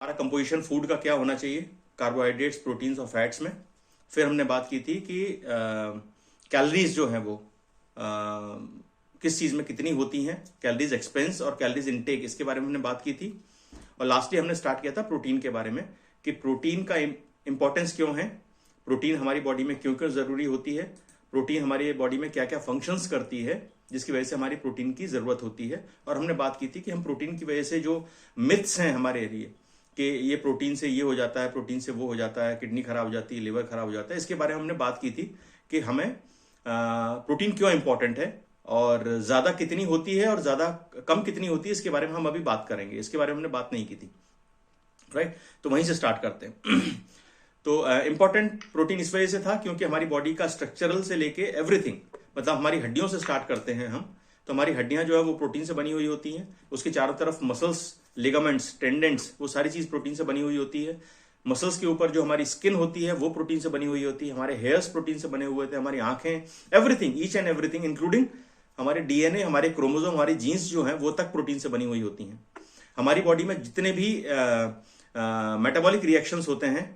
हमारा composition food का क्या होना चाहिए, कार्बोहाइड्रेट्स, प्रोटीन्स और फैट्स में। फिर हमने बात की थी कि कैलोरीज जो हैं वो किस चीज़ में कितनी होती हैं, कैलोरीज एक्सपेंस और कैलोरीज इनटेक, इसके बारे में हमने बात की थी। और लास्टली हमने स्टार्ट किया था प्रोटीन के बारे में कि प्रोटीन का इंपॉर्टेंस क्यों है, प्रोटीन हमारी बॉडी में क्यों क्यों ज़रूरी होती है, प्रोटीन हमारी बॉडी में क्या क्या फंक्शंस करती है जिसकी वजह से हमारी प्रोटीन की ज़रूरत होती है। और हमने बात की थी कि हम प्रोटीन की वजह से जो मिथ्स हैं हमारे लिए कि ये प्रोटीन से ये हो जाता है, प्रोटीन से वो हो जाता है, किडनी खराब हो जाती है, लिवर खराब हो जाता है, इसके बारे में हमने बात की थी कि हमें प्रोटीन क्यों इंपॉर्टेंट है और ज़्यादा कितनी होती है और ज़्यादा कम कितनी होती है, इसके बारे में हम अभी बात करेंगे। इसके बारे में हमने बात नहीं की थी, राइट। तो वहीं से स्टार्ट करते हैं। तो इंपॉर्टेंट प्रोटीन इस वजह से था क्योंकि हमारी बॉडी का स्ट्रक्चरल से लेके एवरीथिंग, मतलब हमारी हड्डियों से स्टार्ट करते हैं हम, तो हमारी हड्डियां जो है वो प्रोटीन से बनी हुई होती हैं। उसके चारों तरफ मसल्स, लिगामेंट्स, टेंडेंट्स, वो सारी चीज प्रोटीन से बनी हुई होती है। मसल्स के ऊपर जो हमारी स्किन होती है वो प्रोटीन से बनी हुई होती है। हमारे हेयर्स प्रोटीन से बने हुए थे, हमारी आंखें, everything, each and everything, including हमारे डीएनए, हमारे क्रोमोसोम, हमारी जीन्स जो हैं वो तक प्रोटीन से बनी हुई होती हैं। हमारी बॉडी में जितने भी मेटाबॉलिक रिएक्शंस होते हैं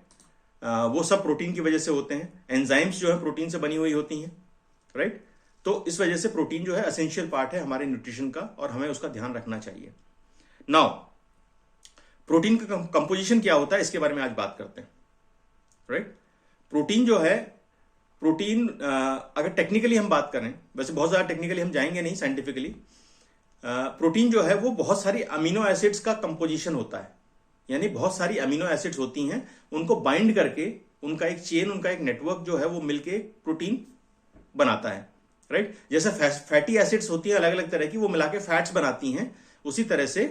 वो सब प्रोटीन की वजह से होते हैं। एंजाइम्स जो है प्रोटीन से बनी हुई होती हैं, राइट। तो इस वजह से प्रोटीन जो है एसेंशियल पार्ट है हमारे न्यूट्रिशन का और हमें उसका ध्यान रखना चाहिए। नाउ प्रोटीन का कंपोजिशन क्या होता है इसके बारे में आज बात करते हैं, राइट। प्रोटीन जो है, प्रोटीन अगर टेक्निकली हम बात करें, वैसे बहुत ज्यादा टेक्निकली हम जाएंगे नहीं, साइंटिफिकली प्रोटीन जो है वो बहुत सारी अमीनो एसिड्स का कंपोजिशन होता है। यानी बहुत सारी अमीनो एसिड्स होती हैं, उनको बाइंड करके उनका एक चेन, उनका एक नेटवर्क जो है वो मिलके प्रोटीन बनाता है, राइट। जैसे फैटी एसिड्स होती हैं अलग अलग तरह की, वो मिला के फैट्स बनाती हैं, उसी तरह से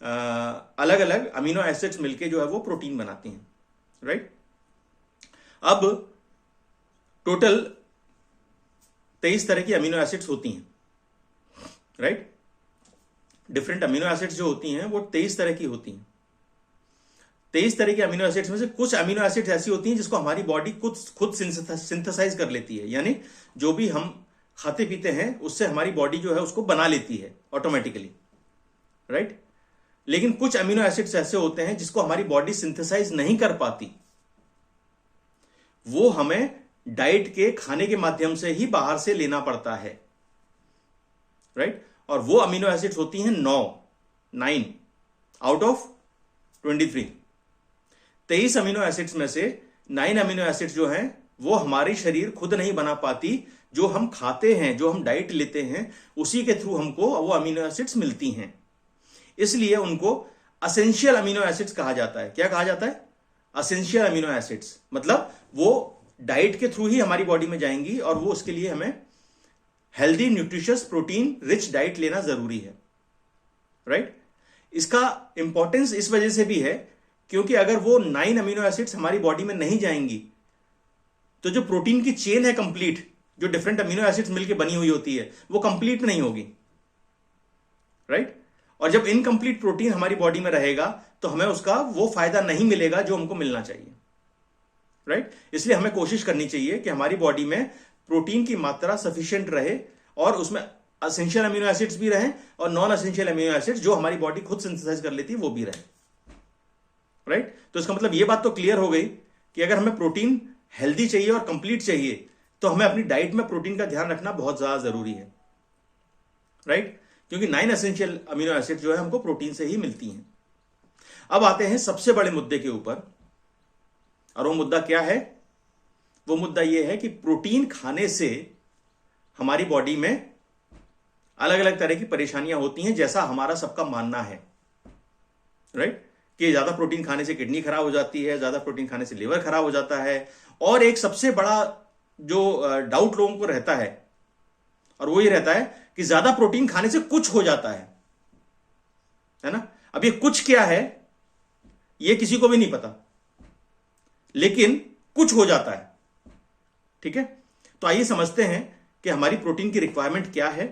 अलग अलग अमीनो एसिड्स मिलके जो है वो प्रोटीन बनाती हैं, राइट। अब टोटल 23 तरह की अमीनो एसिड्स होती हैं, राइट। डिफरेंट अमीनो एसिड्स जो होती हैं वो 23 तरह की होती हैं। 23 तरह के अमीनो एसिड्स में से कुछ अमीनो एसिड्स ऐसी होती हैं जिसको हमारी बॉडी खुद सिंथेसाइज कर लेती है, यानी जो भी हम खाते पीते हैं उससे हमारी बॉडी जो है उसको बना लेती है ऑटोमेटिकली, राइट। लेकिन कुछ अमीनो एसिड्स ऐसे होते हैं जिसको हमारी बॉडी सिंथेसाइज नहीं कर पाती, वो हमें डाइट के खाने के माध्यम से ही बाहर से लेना पड़ता है, राइट। और वो अमीनो एसिड्स होती हैं 9 आउट ऑफ 23। 23 अमीनो एसिड्स में से 9 अमीनो एसिड्स जो हैं वो हमारी शरीर खुद नहीं बना पाती, जो हम खाते हैं, जो हम डाइट लेते हैं उसी के थ्रू हमको वो अमीनो एसिड्स मिलती हैं। इसलिए उनको असेंशियल अमीनो एसिड्स कहा जाता है। क्या कहा जाता है? असेंशियल अमीनो एसिड्स, मतलब वो डाइट के थ्रू ही हमारी बॉडी में जाएंगी और वो उसके लिए हमें healthy, nutritious, protein rich diet लेना जरूरी है, राइट। इसका इंपॉर्टेंस इस वजह से भी है क्योंकि अगर वो 9 अमीनो एसिड्स हमारी बॉडी में नहीं जाएंगी तो जो प्रोटीन की चेन है कंप्लीट, जो डिफरेंट अमीनो एसिड्स मिलकर बनी हुई होती है, वो कंप्लीट नहीं होगी, राइट। और जब इनकंप्लीट प्रोटीन हमारी बॉडी में रहेगा तो हमें उसका वो फायदा नहीं मिलेगा जो हमको मिलना चाहिए, राइट। इसलिए हमें कोशिश करनी चाहिए कि हमारी बॉडी में प्रोटीन की मात्रा सफिशिएंट रहे और उसमें एसेंशियल अमीनो एसिड्स भी रहें और नॉन एसेंशियल अमीनो एसिड्स जो हमारी बॉडी खुद सिंथेसाइज कर लेती है वो भी रहे, राइट। तो इसका मतलब ये बात तो क्लियर हो गई कि अगर हमें प्रोटीन हेल्दी चाहिए और कंप्लीट चाहिए तो हमें अपनी डाइट में प्रोटीन का ध्यान रखना बहुत ज्यादा जरूरी है, राइट। क्योंकि 9 एसेंशियल अमीनो एसिड जो है हमको प्रोटीन से ही मिलती हैं। अब आते हैं सबसे बड़े मुद्दे के ऊपर, और वो मुद्दा क्या है? वो मुद्दा ये है कि प्रोटीन खाने से हमारी बॉडी में अलग अलग तरह की परेशानियां होती हैं, जैसा हमारा सबका मानना है, राइट। कि ज्यादा प्रोटीन खाने से किडनी खराब हो जाती है, ज्यादा प्रोटीन खाने से लिवर खराब हो जाता है। और एक सबसे बड़ा जो डाउट लोगों को रहता है, और वो ये रहता है कि ज्यादा प्रोटीन खाने से कुछ हो जाता है ना। अब ये कुछ क्या है ये किसी को भी नहीं पता, लेकिन कुछ हो जाता है, ठीक है। तो आइए समझते हैं कि हमारी प्रोटीन की रिक्वायरमेंट क्या है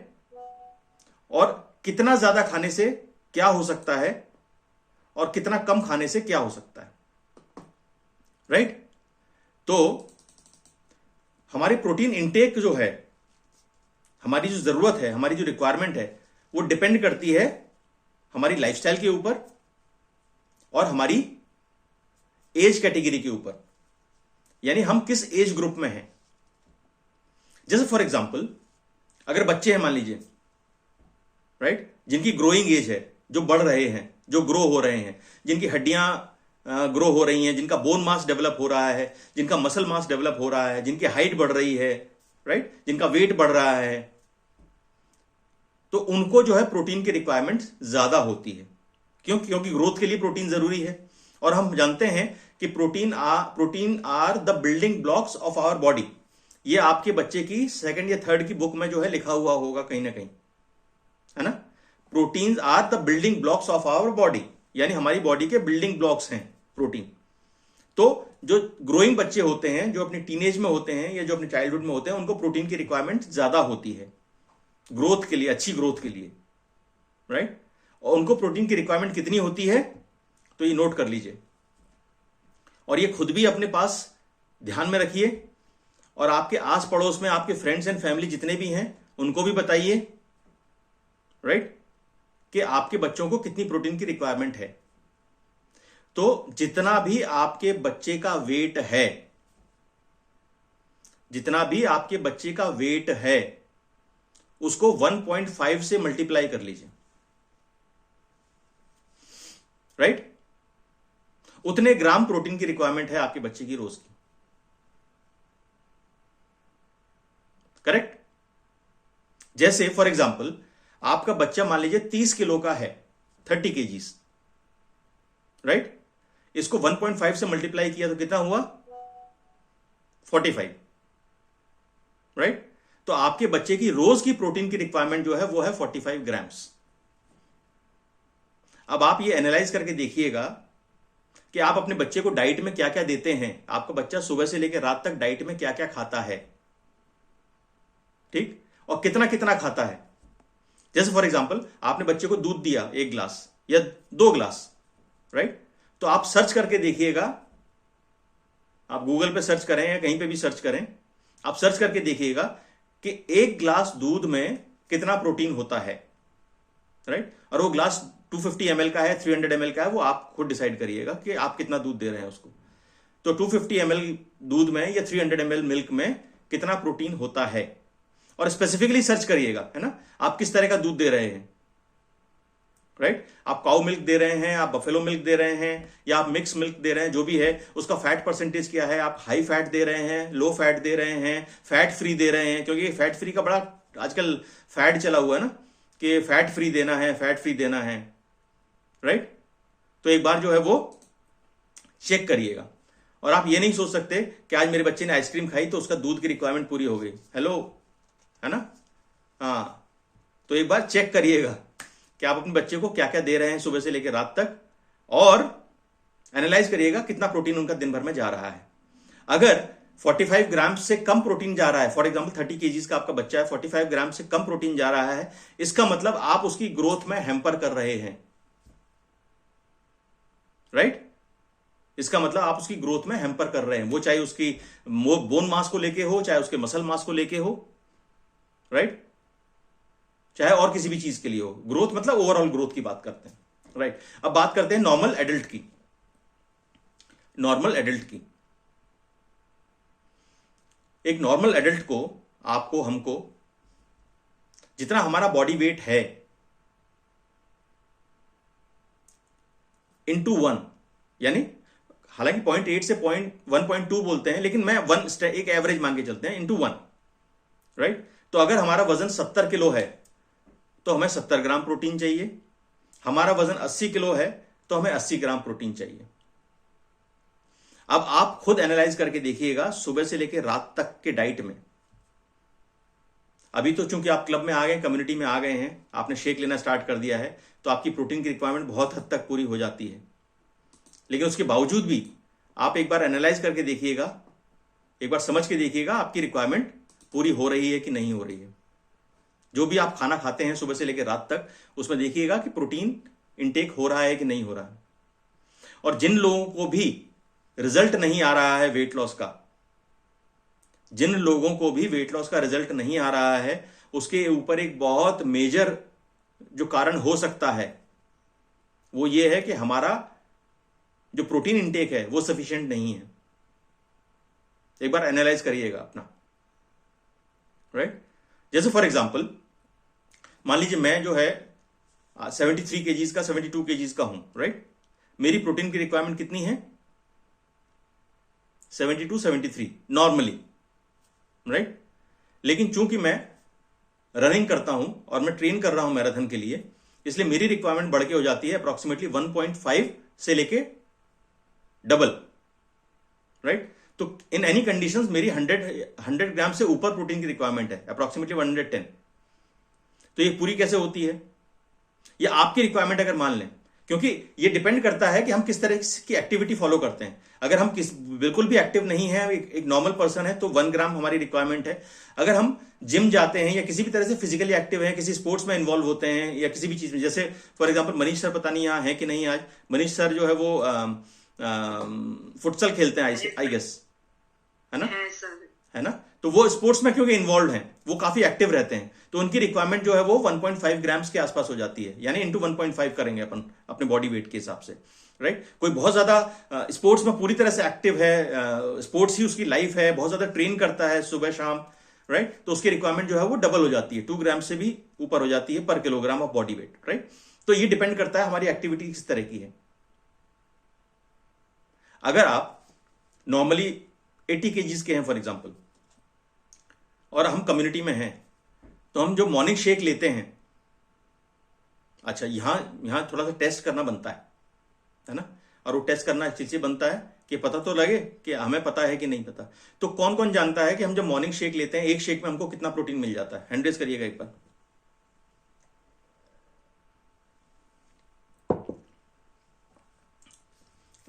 और कितना ज्यादा खाने से क्या हो सकता है और कितना कम खाने से क्या हो सकता है, राइट। तो हमारी प्रोटीन इंटेक जो है, हमारी जो जरूरत है, हमारी जो रिक्वायरमेंट है, वो डिपेंड करती है हमारी लाइफस्टाइल के ऊपर और हमारी एज कैटेगरी के ऊपर, यानी हम किस एज ग्रुप में हैं। जैसे फॉर एग्जांपल अगर बच्चे हैं मान लीजिए, राइट, जिनकी ग्रोइंग एज है, जो बढ़ रहे हैं, जो ग्रो हो रहे हैं, जिनकी हड्डियां ग्रो हो रही हैं, जिनका बोन मास डेवलप हो रहा है, जिनका मसल मास डेवलप हो रहा है, जिनकी हाइट बढ़ रही है, राइट, जिनका वेट बढ़ रहा है, तो उनको जो है प्रोटीन की रिक्वायरमेंट ज्यादा होती है। क्योंकि ग्रोथ के लिए प्रोटीन जरूरी है। और हम जानते हैं कि protein are the building blocks of our body. ये आपके बच्चे की सेकंड या थर्ड की बुक में जो है लिखा हुआ होगा कहीं ना कहीं, है ना। Proteins are the building blocks of our body, यानी हमारी बॉडी के बिल्डिंग ब्लॉक्स हैं प्रोटीन। तो जो ग्रोइंग बच्चे होते हैं, जो अपनी टीनेज में होते हैं या जो अपने चाइल्डहुड में होते हैं, उनको प्रोटीन की रिक्वायरमेंट ज्यादा होती है ग्रोथ के लिए, अच्छी ग्रोथ के लिए, राइट। और उनको प्रोटीन की रिक्वायरमेंट कितनी होती है, तो ये नोट कर लीजिए और ये खुद भी अपने पास ध्यान में रखिए, और आपके आस पड़ोस में आपके फ्रेंड्स एंड फैमिली जितने भी हैं उनको भी बताइए, राइट, कि आपके बच्चों को कितनी प्रोटीन की रिक्वायरमेंट है। तो जितना भी आपके बच्चे का वेट है, जितना भी आपके बच्चे का वेट है, उसको 1.5 से मल्टीप्लाई कर लीजिए, राइट। उतने ग्राम प्रोटीन की रिक्वायरमेंट है आपके बच्चे की रोज की, करेक्ट। जैसे फॉर एग्जांपल आपका बच्चा मान लीजिए 30 किलो का है, 30 केजीज, राइट। इसको 1.5 से मल्टीप्लाई किया तो कितना हुआ, 45, राइट। तो आपके बच्चे की रोज की प्रोटीन की रिक्वायरमेंट जो है वो है 45 ग्राम्स। अब आप ये एनालाइज करके देखिएगा कि आप अपने बच्चे को डाइट में क्या क्या देते हैं। आपका बच्चा सुबह से लेकर रात तक डाइट में क्या क्या खाता है, ठीक, और कितना कितना खाता है। जैसे फॉर एग्जांपल आपने बच्चे को दूध दिया 1 गिलास या 2 गिलास, राइट, तो आप सर्च करके देखिएगा, आप गूगल पे सर्च करें या कहीं पे भी सर्च करें, आप सर्च करके देखिएगा कि 1 गिलास दूध में कितना प्रोटीन होता है, राइट। और वो ग्लास 250 ml का है, 300 ml का है, वो आप खुद डिसाइड करिएगा कि आप कितना दूध दे रहे हैं उसको। तो 250 ml दूध में या 300 ml मिल्क में कितना प्रोटीन होता है, और स्पेसिफिकली सर्च करिएगा, है ना, आप किस तरह का दूध दे रहे हैं, राइट। आप काऊ मिल्क दे रहे हैं, आप बफेलो मिल्क दे रहे हैं, या आप मिक्स मिल्क दे रहे हैं, जो भी है उसका फैट परसेंटेज क्या है, आप हाई फैट दे रहे हैं, लो फैट दे रहे हैं, फैट फ्री दे रहे हैं, क्योंकि फैट फ्री का बड़ा आजकल फैट चला हुआ है ना, कि फैट फ्री देना है, फैट फ्री देना है, राइट। तो एक बार जो है वो चेक करिएगा। और आप ये नहीं सोच सकते कि आज मेरे बच्चे ने आइसक्रीम खाई तो उसका दूध की रिक्वायरमेंट पूरी हो गई, हेलो, है ना। हाँ, तो एक बार चेक करिएगा कि आप अपने बच्चे को क्या क्या दे रहे हैं सुबह से लेकर रात तक, और एनालाइज करिएगा कितना प्रोटीन उनका दिन भर में जा रहा है। अगर 45 ग्राम से कम प्रोटीन जा रहा है, फॉर एग्जांपल 30 केजीज का आपका बच्चा है, 45 ग्राम से कम प्रोटीन जा रहा है, इसका मतलब आप उसकी ग्रोथ में हैम्पर कर रहे हैं, राइट। इसका मतलब आप उसकी ग्रोथ में हैम्पर कर रहे हैं, वो चाहे उसकी बोन मास को लेके हो, चाहे उसके मसल मास को लेके हो, राइट, चाहे और किसी भी चीज के लिए हो। ग्रोथ मतलब ओवरऑल ग्रोथ की बात करते हैं, राइट। अब बात करते हैं नॉर्मल एडल्ट की। नॉर्मल एडल्ट की, एक नॉर्मल एडल्ट को, आपको, हमको, जितना हमारा बॉडी वेट है into 1, यानी हालांकि 0.8 से 1.2 बोलते हैं, लेकिन मैं 1 एक एवरेज मान के चलते हैं, into 1, राइट। तो अगर हमारा वजन 70 किलो है तो हमें 70 ग्राम प्रोटीन चाहिए, हमारा वजन 80 किलो है तो हमें 80 ग्राम प्रोटीन चाहिए। अब आप खुद एनालाइज करके देखिएगा सुबह से लेकर रात तक के डाइट में। अभी तो चूंकि आप क्लब में आ गए, कम्युनिटी में आ गए हैं, आपने शेक लेना स्टार्ट कर दिया है, तो आपकी प्रोटीन की रिक्वायरमेंट बहुत हद तक पूरी हो जाती है। लेकिन उसके बावजूद भी आप एक बार एनालाइज करके देखिएगा, एक बार समझ के देखिएगा आपकी रिक्वायरमेंट पूरी हो रही है कि नहीं हो रही है। जो भी आप खाना खाते हैं सुबह से लेकर रात तक, उसमें देखिएगा कि प्रोटीन इनटेक हो रहा है कि नहीं हो रहा है। और जिन लोगों को भी रिजल्ट नहीं आ रहा है वेट लॉस का, जिन लोगों को भी वेट लॉस का रिजल्ट नहीं आ रहा है, उसके ऊपर एक बहुत मेजर जो कारण हो सकता है वो ये है कि हमारा जो प्रोटीन इंटेक है वो सफिशिएंट नहीं है। एक बार एनालाइज करिएगा अपना, राइट। जैसे फॉर एग्जांपल मान लीजिए मैं जो है 73 केजीज का 72 केजीज का हूं, राइट। मेरी प्रोटीन की रिक्वायरमेंट कितनी है? 72 73 नॉर्मली, राइट। लेकिन चूंकि मैं रनिंग करता हूं और मैं ट्रेन कर रहा हूं मैराथन के लिए, इसलिए मेरी रिक्वायरमेंट बढ़ के हो जाती है अप्रोक्सीमेटली 1.5 से लेके डबल, राइट। तो इन एनी कंडीशंस मेरी 100 ग्राम से ऊपर प्रोटीन की रिक्वायरमेंट है, अप्रोक्सीमेटली 110। तो ये पूरी कैसे होती है? ये आपकी रिक्वायरमेंट अगर मान लें, क्योंकि ये डिपेंड करता है कि हम किस तरह की एक्टिविटी फॉलो करते हैं। अगर हम बिल्कुल भी एक्टिव नहीं है, एक नॉर्मल पर्सन है, तो 1 ग्राम हमारी रिक्वायरमेंट है। अगर हम जिम जाते हैं या किसी भी तरह से फिजिकली एक्टिव हैं, किसी स्पोर्ट्स में इन्वॉल्व होते हैं या किसी भी चीज में, जैसे फॉर एग्जांपल मनीष सर, पता नहीं यहाँ है कि नहीं आज, मनीष सर जो है वो फुटसल खेलते हैं आई गेस, है ना। तो वो स्पोर्ट्स में क्योंकि इन्वॉल्व हैं, वो काफी एक्टिव रहते हैं, तो उनकी रिक्वायरमेंट जो है वो 1.5 ग्राम्स के आसपास हो जाती है, यानी इंटू 1.5 करेंगे अपन अपने बॉडी वेट के हिसाब से, राइट। कोई बहुत ज्यादा स्पोर्ट्स में पूरी तरह से एक्टिव है, स्पोर्ट्स ही उसकी लाइफ है, बहुत ज्यादा ट्रेन करता है सुबह शाम, राइट, तो उसकी रिक्वायरमेंट जो है वो डबल हो जाती है, 2 ग्राम से भी ऊपर हो जाती है पर kilogram of body weight, right. तो ये डिपेंड करता है हमारी एक्टिविटी किस तरह की है। अगर आप नॉर्मली 80 केजीज के हैं फॉर एग्जांपल, और हम कम्युनिटी में हैं, तो हम जो मॉर्निंग शेक लेते हैं, अच्छा यहां थोड़ा सा टेस्ट करना बनता है ना। और वो टेस्ट करना इस चीज से बनता है कि पता तो लगे कि हमें पता है कि नहीं पता। तो कौन कौन जानता है कि हम जब मॉर्निंग शेक लेते हैं, एक शेक में हमको कितना प्रोटीन मिल जाता है? हैंड रेज करिएगा एक बार।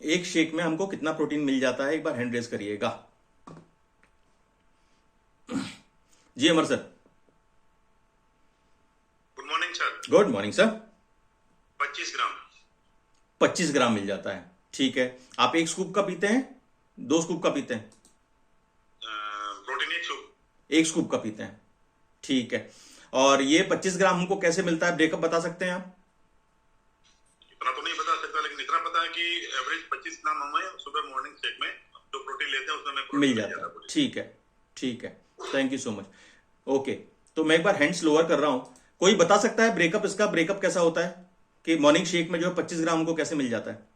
एक शेक में हमको कितना प्रोटीन मिल जाता है, एक बार हैंड रेज करिएगा। जी Amar sir. Good morning sir. Good morning sir. 25 gram. 25 gram मिल जाता है, ठीक है। आप 1 स्कूप का पीते हैं, 2 स्कूप का पीते हैं? Protein 1 scoop. 1 स्कूप का पीते हैं, ठीक है। और ये 25 ग्राम हमको कैसे मिलता है, ब्रेकअप बता सकते हैं आप? इतना तो नहीं बता सकता, लेकिन इतना पता है कि एवरेज 25 ग्राम हमें सुबह मॉर्निंग शेक में जो प्रोटीन लेते हैं उसमें मिल जाता है। ठीक है, ठीक है, thank you so much. Okay, तो मैं एक बार हैंड्स लोअर कर रहा हूं। कोई बता सकता है ब्रेकअप, इसका ब्रेकअप कैसा होता है कि मॉर्निंग शेक में जो 25 ग्राम हमको कैसे मिल जाता है?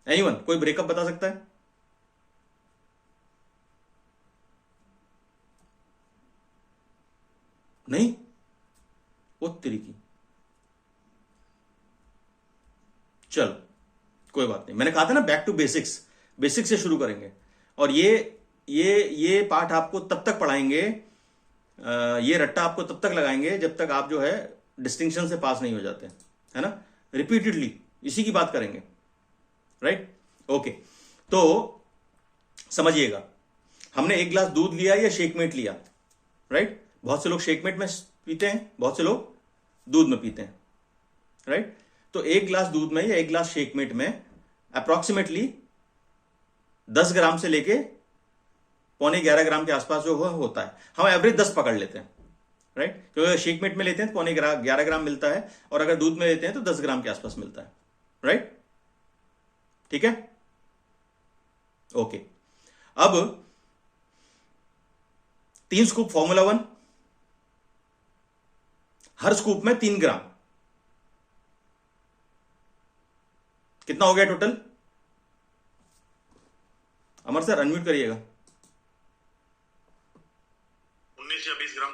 एनीवन, कोई ब्रेकअप बता सकता है? नहीं, वो तरीकी, चलो कोई बात नहीं। मैंने कहा था ना बैक टू बेसिक्स, बेसिक्स से शुरू करेंगे। और ये पाठ आपको तब तक पढ़ाएंगे, ये रट्टा आपको तब तक लगाएंगे जब तक आप जो है डिस्टिंक्शन से पास नहीं हो जाते, है ना। रिपीटेडली इसी की बात करेंगे, राइट। ओके, तो समझिएगा, हमने 1 ग्लास दूध लिया या शेकमेट लिया, राइट। बहुत से लोग शेकमेट में पीते हैं, बहुत से लोग दूध में पीते हैं, राइट। तो 1 ग्लास दूध में या 1 ग्लास शेकमेट में अप्रोक्सीमेटली 10 ग्राम से लेके 11.25 ग्राम के आसपास जो होता है। हम एवरेज 10 पकड़ लेते हैं, राइट, क्योंकि शेकमेट में लेते हैं तो 11.25 ग्राम मिलता है, और अगर दूध में लेते हैं तो 10 ग्राम के आसपास मिलता है, राइट। ठीक है, ओके। अब 3 स्कूप फॉर्मूला 1, हर स्कूप में 3 ग्राम, कितना हो गया टोटल? अमर सर अनम्यूट करिएगा। 19 या 20 ग्राम,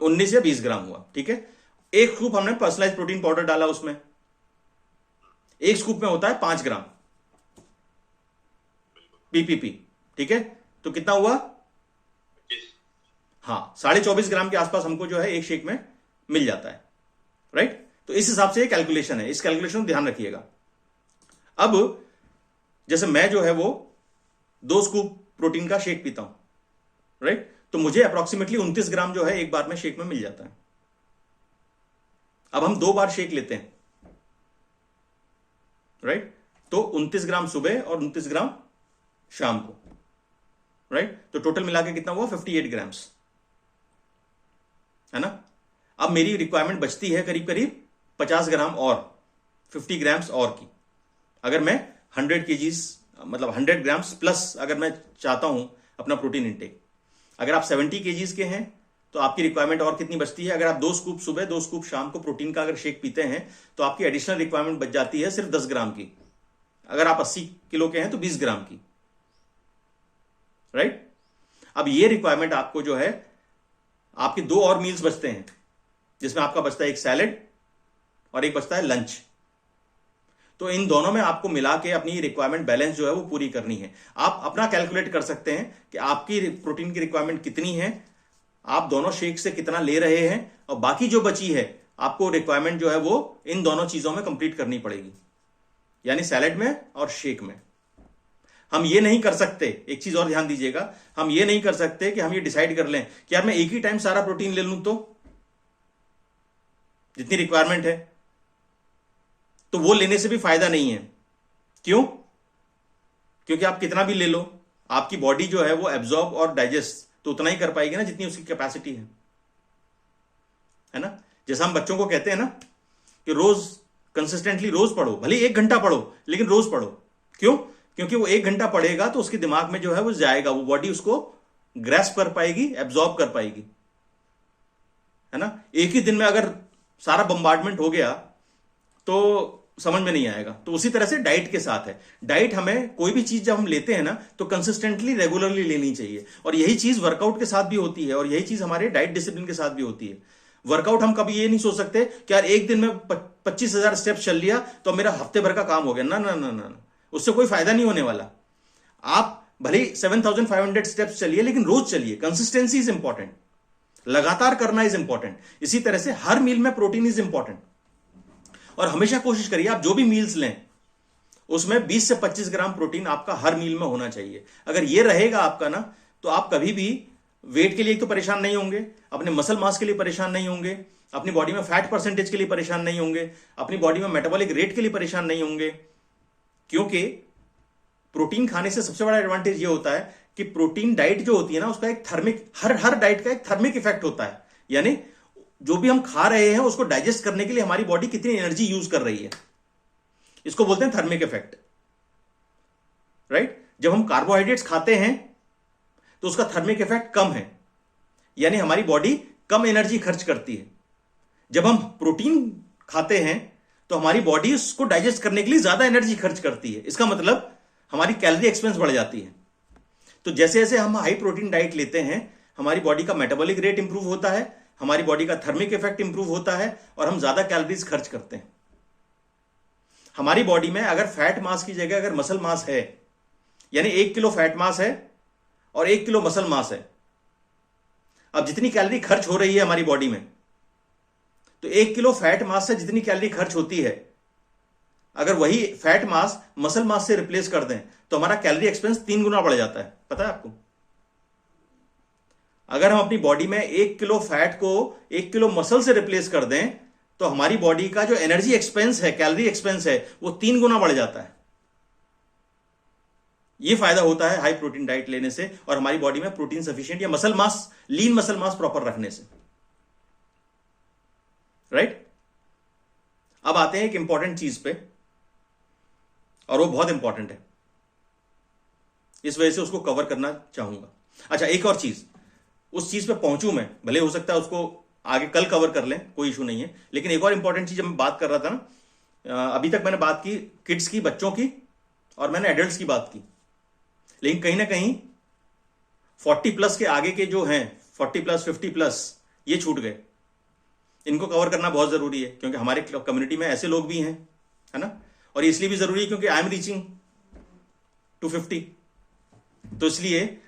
19 या 20 ग्राम हुआ, ठीक है। 1 स्कूप हमने पर्सनलाइज प्रोटीन पाउडर डाला उसमें, 1 स्कूप में होता है 5 ग्राम पीपीपी, ठीक है। तो कितना हुआ? हाँ, 24.5 ग्राम के आसपास हमको जो है एक शेक में मिल जाता है, राइट। तो इस हिसाब से कैलकुलेशन है, इस कैलकुलेशन को ध्यान रखिएगा। अब जैसे मैं जो है वो 2 स्कूप प्रोटीन का शेक पीता हूं, राइट, तो मुझे अप्रोक्सीमेटली 29 ग्राम जो है एक बार में शेक में मिल जाता है। अब हम 2 बार शेक लेते हैं, राइट, तो 29 ग्राम सुबह और 29 ग्राम शाम को, राइट। तो टोटल मिला के कितना हुआ? 58 ग्राम्स, है ना। अब मेरी रिक्वायरमेंट बचती है करीब करीब 50 ग्राम और 50 ग्राम्स और की। अगर मैं 100 केजीज मतलब 100 ग्राम्स प्लस अगर मैं चाहता हूं अपना प्रोटीन इंटेक। अगर आप 70 केजीज के हैं तो आपकी रिक्वायरमेंट और कितनी बचती है? अगर आप 2 स्कूप सुबह 2 स्कूप शाम को प्रोटीन का अगर शेक पीते हैं तो आपकी एडिशनल रिक्वायरमेंट बच जाती है सिर्फ 10 ग्राम की। अगर आप 80 किलो के हैं तो 20 ग्राम की, राइट? अब ये रिक्वायरमेंट आपको जो है, आपके 2 और मील्स बचते हैं जिसमें आपका बचता है एक सैलेड और एक बचता है लंच। तो इन दोनों में आपको मिला के अपनी रिक्वायरमेंट बैलेंस जो है वो पूरी करनी है। आप अपना कैलकुलेट कर सकते हैं कि आपकी प्रोटीन की रिक्वायरमेंट कितनी है, आप दोनों शेक से कितना ले रहे हैं, और बाकी जो बची है आपको रिक्वायरमेंट जो है वो इन दोनों चीजों में कंप्लीट करनी पड़ेगी, यानी सैलेड में और शेक में। हम ये नहीं कर सकते, एक चीज और ध्यान दीजिएगा, हम ये नहीं कर सकते कि हम ये डिसाइड कर लें कि यार मैं एक ही टाइम सारा प्रोटीन ले लूं तो जितनी रिक्वायरमेंट है, तो वो लेने से भी फायदा नहीं है। क्यों? क्योंकि आप कितना भी ले लो, आपकी बॉडी जो है वो एब्जॉर्ब और डाइजेस्ट तो उतना ही कर पाएगी ना जितनी उसकी कैपेसिटी है ना? जैसा हम बच्चों को कहते हैं ना कि रोज कंसिस्टेंटली रोज पढ़ो, भले 1 घंटा पढ़ो लेकिन रोज पढ़ो। क्यों? क्योंकि वो 1 घंटा पढ़ेगा तो उसके दिमाग में जो है वो जाएगा, वो बॉडी उसको ग्रैस्प कर पाएगी, एब्जॉर्ब कर पाएगी, है ना? एक ही दिन में अगर सारा बम्बार्डमेंट हो गया तो समझ में नहीं आएगा। तो उसी तरह से डाइट के साथ है। डाइट, हमें कोई भी चीज जब हम लेते हैं ना तो कंसिस्टेंटली रेगुलरली लेनी चाहिए, और यही चीज वर्कआउट के साथ भी होती है, और यही चीज हमारे डाइट डिसिप्लिन के साथ भी होती है। वर्कआउट हम कभी ये नहीं सोच सकते कि यार एक दिन में 25,000 स्टेप्स चल लिया तो मेरा हफ्ते भर का काम हो गया। ना ना ना ना, उससे कोई फायदा नहीं होने वाला। आप भले 7,500 स्टेप्स चलिए लेकिन रोज चलिए। कंसिस्टेंसी इज इंपॉर्टेंट, लगातार करना इज इंपॉर्टेंट। इसी तरह से हर मील में प्रोटीन इज इंपॉर्टेंट, और हमेशा कोशिश करिए आप जो भी मील्स लें उसमें 20 से 25 ग्राम प्रोटीन आपका हर मील में होना चाहिए। अगर ये रहेगा आपका ना, तो आप कभी भी वेट के लिए तो परेशान नहीं होंगे, अपने मसल मास के लिए परेशान नहीं होंगे, अपनी बॉडी में फैट परसेंटेज के लिए परेशान नहीं होंगे, अपनी बॉडी में मेटाबॉलिक रेट के लिए परेशान नहीं होंगे। क्योंकि प्रोटीन खाने से सबसे बड़ा एडवांटेज ये होता है कि प्रोटीन डाइट जो होती है ना, उसका एक थर्मिक, हर डाइट का एक थर्मिक इफेक्ट होता है। यानी जो भी हम खा रहे हैं उसको डाइजेस्ट करने के लिए हमारी बॉडी कितनी एनर्जी यूज कर रही है, इसको बोलते हैं थर्मिक इफेक्ट, राइट? जब हम कार्बोहाइड्रेट्स खाते हैं तो उसका थर्मिक इफेक्ट कम है, यानी हमारी बॉडी कम एनर्जी खर्च करती है। जब हम प्रोटीन खाते हैं तो हमारी बॉडी उसको डाइजेस्ट करने के लिए ज्यादा एनर्जी खर्च करती है। इसका मतलब हमारी कैलोरी एक्सपेंस बढ़ जाती है। तो जैसे जैसे हम हाई प्रोटीन डाइट लेते हैं, हमारी बॉडी का मेटाबॉलिक रेट इंप्रूव होता है, हमारी बॉडी का थर्मिक इफेक्ट इंप्रूव होता है, और हम ज्यादा कैलोरीज खर्च करते हैं। हमारी बॉडी में अगर फैट मास की जगह अगर मसल मास है, यानी 1 किलो फैट मास है और 1 किलो मसल मास है, अब जितनी कैलोरी खर्च हो रही है हमारी बॉडी में, तो 1 किलो फैट मास से जितनी कैलोरी खर्च होती है, अगर वही फैट मास मसल मास से रिप्लेस कर दें तो हमारा कैलोरी एक्सपेंस 3 गुना बढ़ जाता है। पता है आपको? अगर हम अपनी बॉडी में 1 किलो फैट को 1 किलो मसल से रिप्लेस कर दें तो हमारी बॉडी का जो एनर्जी एक्सपेंस है, कैलोरी एक्सपेंस है, वो 3 गुना बढ़ जाता है। ये फायदा होता है हाई प्रोटीन डाइट लेने से, और हमारी बॉडी में प्रोटीन सफिशिएंट या muscle mass, lean muscle mass proper रखने से, राइट? अब आते हैं एक इंपॉर्टेंट चीज पे, और वो बहुत इंपॉर्टेंट है, इस वजह से उसको कवर करना चाहूंगा। अच्छा, एक और चीज, उस चीज पे पहुंचूं मैं, भले हो सकता है उसको आगे कल कवर कर लें, कोई इशू नहीं है, लेकिन एक और इंपॉर्टेंट चीज मैं बात कर रहा था ना, अभी तक मैंने बात की किड्स की, बच्चों की, और मैंने एडल्ट्स की बात की, लेकिन कहीं ना कहीं 40 प्लस के आगे के जो हैं, 40 प्लस 50 प्लस, ये छूट गए। इनको कवर करना बहुत जरूरी है, क्योंकि हमारे कम्युनिटी में ऐसे लोग भी हैं, है ना? और इसलिए भी जरूरी है क्योंकि आई एम रीचिंग टू 50, तो इसलिए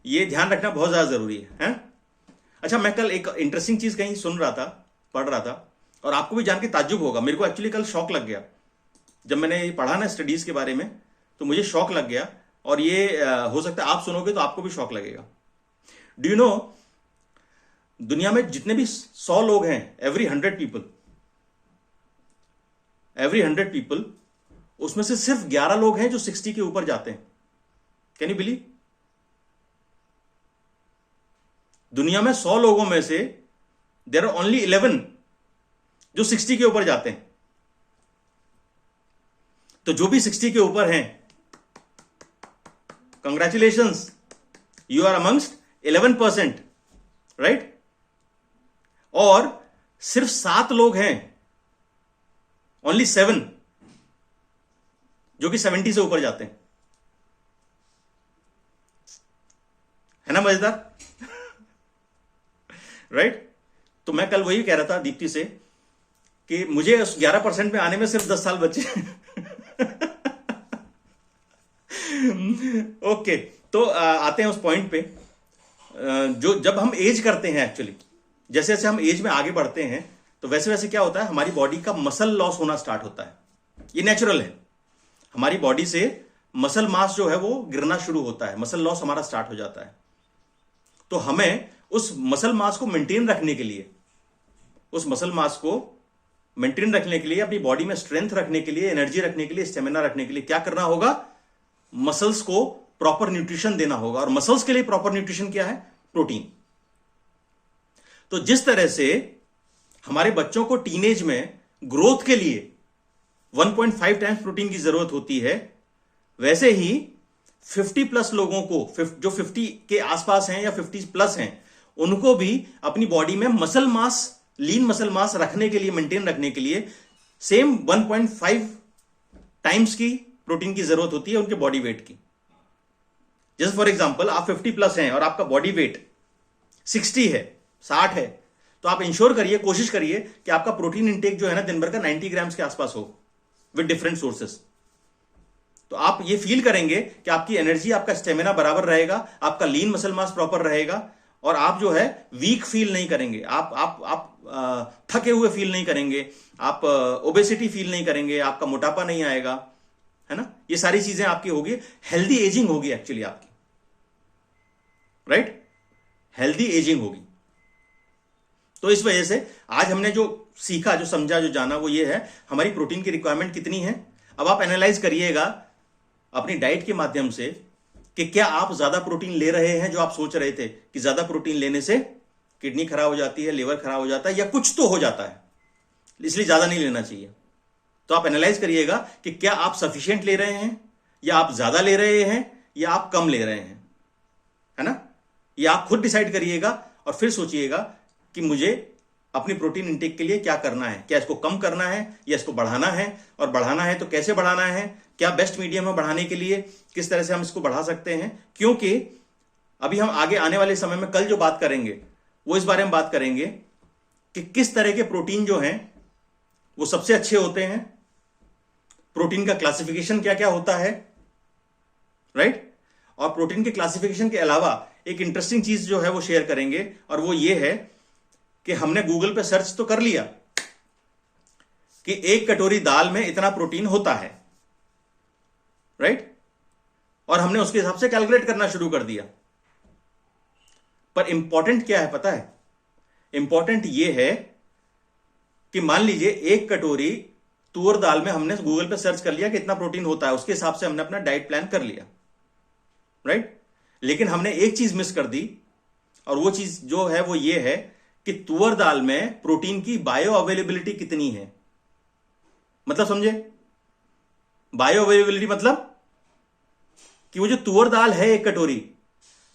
ये ध्यान रखना बहुत ज्यादा जरूरी है? अच्छा, मैं कल एक इंटरेस्टिंग चीज कहीं सुन रहा था, पढ़ रहा था, और आपको भी जान के ताज्जुब होगा। मेरे को एक्चुअली कल शौक लग गया जब मैंने पढ़ा ना स्टडीज के बारे में, तो मुझे शौक लग गया, और ये हो सकता है आप सुनोगे तो आपको भी शौक लगेगा। डू यू नो, दुनिया में जितने भी 100 लोग हैं, एवरी 100 पीपल, उसमें से सिर्फ 11 लोग हैं जो 60 के ऊपर जाते हैं। Can you believe? दुनिया में 100 लोगों में से देयर आर ओनली 11 जो 60 के ऊपर जाते हैं। तो जो भी 60 के ऊपर हैं, congratulations, you are amongst 11%, right? और सिर्फ 7 लोग हैं, ओनली 7, जो कि 70 से ऊपर जाते हैं। है ना मजेदार? राइट? तो मैं कल वही कह रहा था दीप्ति से कि मुझे उस 11% में आने में सिर्फ 10 साल बचे। ओके, तो आते हैं उस पॉइंट पे। जो जब हम एज करते हैं, एक्चुअली जैसे जैसे हम एज में आगे बढ़ते हैं तो वैसे वैसे क्या होता है, हमारी बॉडी का मसल लॉस होना स्टार्ट होता है। ये नेचुरल है, हमारी बॉडी से मसल मास जो है वो गिरना शुरू होता है, मसल लॉस हमारा स्टार्ट हो जाता है। तो हमें उस मसल मास को मेंटेन रखने के लिए, अपनी बॉडी में स्ट्रेंथ रखने के लिए, एनर्जी रखने के लिए, स्टेमिना रखने के लिए क्या करना होगा? मसल्स को प्रॉपर न्यूट्रिशन देना होगा। और मसल्स के लिए प्रॉपर न्यूट्रिशन क्या है? प्रोटीन। तो जिस तरह से हमारे बच्चों को टीनेज में ग्रोथ के लिए 1.5 टाइम्स प्रोटीन की जरूरत होती है, वैसे ही 50 प्लस लोगों को, जो 50 के आसपास हैं या 50 प्लस हैं, उनको भी अपनी बॉडी में muscle mass, lean muscle mass रखने के लिए, मेंटेन रखने के लिए सेम 1.5 टाइम्स की प्रोटीन की जरूरत होती है उनके बॉडी वेट की। जैसे फॉर एग्जांपल आप 50 प्लस हैं और आपका बॉडी वेट 60 है, 60 है, तो आप इंश्योर करिए, कोशिश करिए कि आपका प्रोटीन इंटेक जो है ना दिन भर का 90 ग्राम्स के आसपास हो विद डिफरेंट सोर्सेस। तो आप ये फील करेंगे कि आपकी एनर्जी, आपका स्टेमिना बराबर रहेगा, आपका लीन मसल मास प्रॉपर रहेगा, और आप जो है वीक फील नहीं करेंगे, आप थके हुए फील नहीं करेंगे, आप ओबेसिटी फील नहीं करेंगे, आपका मोटापा नहीं आएगा, है ना? ये सारी चीजें आपकी होगी, हेल्दी एजिंग होगी एक्चुअली आपकी, राइट? हेल्दी एजिंग होगी। तो इस वजह से आज हमने जो सीखा, जो समझा, जो जाना, वो ये है हमारी प्रोटीन की रिक्वायरमेंट कितनी है। अब आप एनालाइज करिएगा अपनी डाइट के माध्यम से कि क्या आप ज्यादा प्रोटीन ले रहे हैं, जो आप सोच रहे थे कि ज्यादा प्रोटीन लेने से किडनी खराब हो जाती है, लिवर खराब हो जाता है, या कुछ तो हो जाता है, इसलिए ज्यादा नहीं लेना चाहिए। तो आप एनालाइज करिएगा कि क्या आप सफिशिएंट ले रहे हैं, या आप ज्यादा ले रहे हैं, या आप कम ले रहे हैं, है ना? ये आप खुद डिसाइड करिएगा और फिर सोचिएगा कि मुझे अपनी प्रोटीन इंटेक के लिए क्या करना है। क्या इसको कम करना है या इसको बढ़ाना है, और बढ़ाना है तो कैसे बढ़ाना है, क्या बेस्ट मीडियम है बढ़ाने के लिए, किस तरह से हम इसको बढ़ा सकते हैं। क्योंकि अभी हम आगे आने वाले समय में कल जो बात करेंगे वो इस बारे में बात करेंगे कि किस तरह के प्रोटीन जो हैं वो सबसे अच्छे होते हैं, प्रोटीन का क्लासिफिकेशन क्या क्या होता है, राइट? और प्रोटीन के क्लासिफिकेशन के अलावा एक इंटरेस्टिंग चीज जो है वो शेयर करेंगे, और वो ये है कि हमने गूगल पे सर्च तो कर लिया कि 1 कटोरी दाल में इतना प्रोटीन होता है, राइट? और हमने उसके हिसाब से कैलकुलेट करना शुरू कर दिया। पर इंपॉर्टेंट क्या है पता है? इंपॉर्टेंट यह है कि मान लीजिए 1 कटोरी तुअर दाल में हमने गूगल पे सर्च कर लिया कि इतना प्रोटीन होता है, उसके हिसाब से हमने अपना डाइट प्लान कर लिया, राइट? लेकिन हमने एक चीज मिस कर दी, और वो चीज जो है वो ये है कि तुअर दाल में प्रोटीन की बायो अवेलेबिलिटी कितनी है। मतलब समझे? बायो अवेलेबिलिटी मतलब कि वो जो तुअर दाल है 1 कटोरी,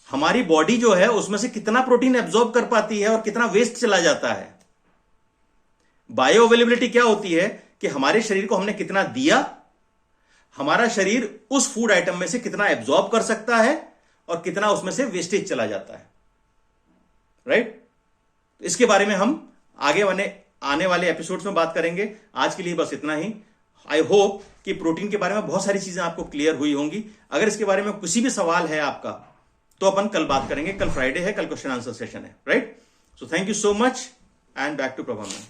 हमारी बॉडी जो है उसमें से कितना प्रोटीन एब्जॉर्ब कर पाती है और कितना वेस्ट चला जाता है। बायो अवेलेबिलिटी क्या होती है कि हमारे शरीर को हमने कितना दिया, हमारा शरीर उस फूड आइटम में से कितना एब्जॉर्ब कर सकता है और कितना उसमें से वेस्टेज चला जाता है, राइट? इसके बारे में हम आगे आने वाले एपिसोड्स में बात करेंगे। आज के लिए बस इतना ही। आई होप कि प्रोटीन के बारे में बहुत सारी चीजें आपको क्लियर हुई होंगी। अगर इसके बारे में किसी भी सवाल है आपका तो अपन कल बात करेंगे। कल फ्राइडे है, कल क्वेश्चन आंसर सेशन है, right? So thank you so much and back to Prabha ma'am.